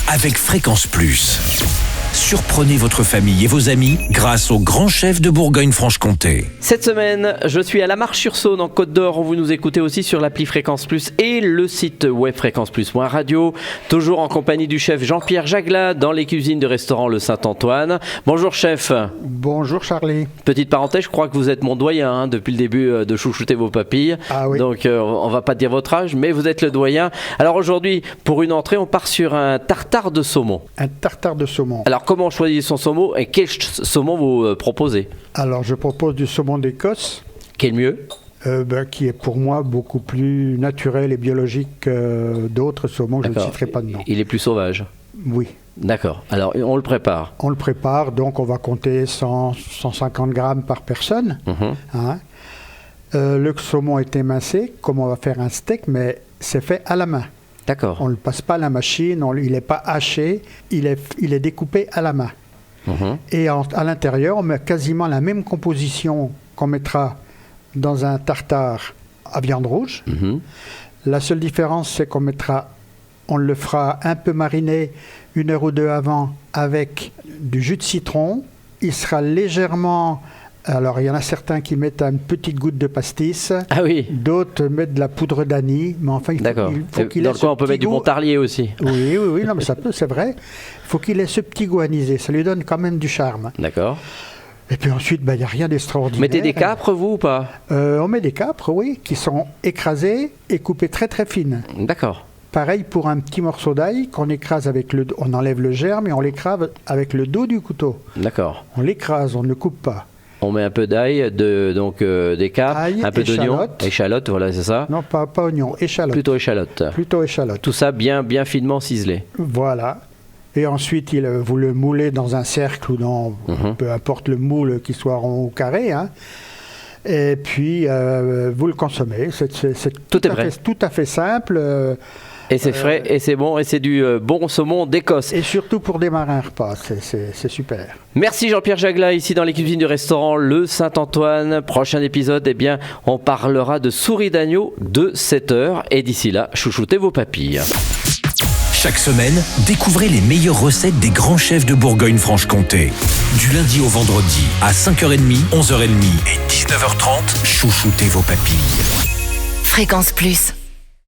avec Fréquence Plus. Surprenez votre famille et vos amis grâce au grand chef de Bourgogne-Franche-Comté. Cette semaine, je suis à la Marche-sur-Saône en Côte d'Or. Vous nous écoutez aussi sur l'appli Fréquence Plus et le site web fréquenceplus.radio. Toujours en compagnie du chef Jean-Pierre Jagla dans les cuisines du restaurant Le Saint-Antoine. Bonjour chef. Bonjour Charlie. Petite parenthèse, je crois que vous êtes mon doyen depuis le début de Chouchouter vos papilles. Ah oui. Donc on va pas dire votre âge, mais vous êtes le doyen. Alors aujourd'hui, pour une entrée, on part sur un tartare de saumon. Un tartare de saumon. Alors comment on choisit son saumon et quel saumon vous proposez? Alors je propose du saumon d'Écosse, Quel mieux? qui est pour moi beaucoup plus naturel et biologique que d'autres saumons, je ne citerai pas de nom. Il est plus sauvage. Oui. D'accord. Alors on le prépare. On le prépare, donc on va compter 150 grammes par personne. Hein. Le saumon est émincé, comme on va faire un steak, mais c'est fait à la main. D'accord. On ne le passe pas à la machine, il n'est pas haché, il est découpé à la main. Et à l'intérieur, on met quasiment la même composition qu'on mettra dans un tartare à viande rouge. La seule différence, c'est on le fera un peu mariner 1 heure ou 2 avant avec du jus de citron. Il sera légèrement... Alors, il y en a certains qui mettent une petite goutte de pastis. Ah oui. D'autres mettent de la poudre d'anis. Mais enfin, D'accord. il faut qu'il Dans ait le coin, on peut mettre du goût. Pontarlier aussi. Oui, non, mais ça peut, c'est vrai. Il faut qu'il ait ce petit goût anisé. Ça lui donne quand même du charme. D'accord. Et puis ensuite, il n'y a rien d'extraordinaire. Mettez des capres, vous, ou pas? On met des capres, oui, qui sont écrasés et coupés très très fines. D'accord. Pareil pour un petit morceau d'ail qu'on écrase avec on enlève le germe et on l'écrase avec le dos du couteau. D'accord. On l'écrase, on ne le coupe pas. On met un peu d'ail, des capres, Ail, un peu d'oignon, échalote. échalote, voilà, c'est ça. Non, pas oignon, échalote. Plutôt échalote. Plutôt échalote. Tout ça bien finement ciselé. Voilà. Et ensuite, vous le moulez dans un cercle ou dans peu importe le moule, qu'il soit rond ou carré. Hein. Et puis, vous le consommez. C'est Tout est prêt. Tout à fait simple. Et c'est frais, et c'est bon, et c'est du bon saumon d'Écosse. Et surtout pour démarrer un repas, c'est super. Merci Jean-Pierre Jagla, ici dans les cuisines du restaurant Le Saint-Antoine. Prochain épisode, on parlera de souris d'agneau de 7h. Et d'ici là, chouchoutez vos papilles. Chaque semaine, découvrez les meilleures recettes des grands chefs de Bourgogne-Franche-Comté. Du lundi au vendredi, à 5h30, 11h30 et 19h30, chouchoutez vos papilles. Fréquence Plus.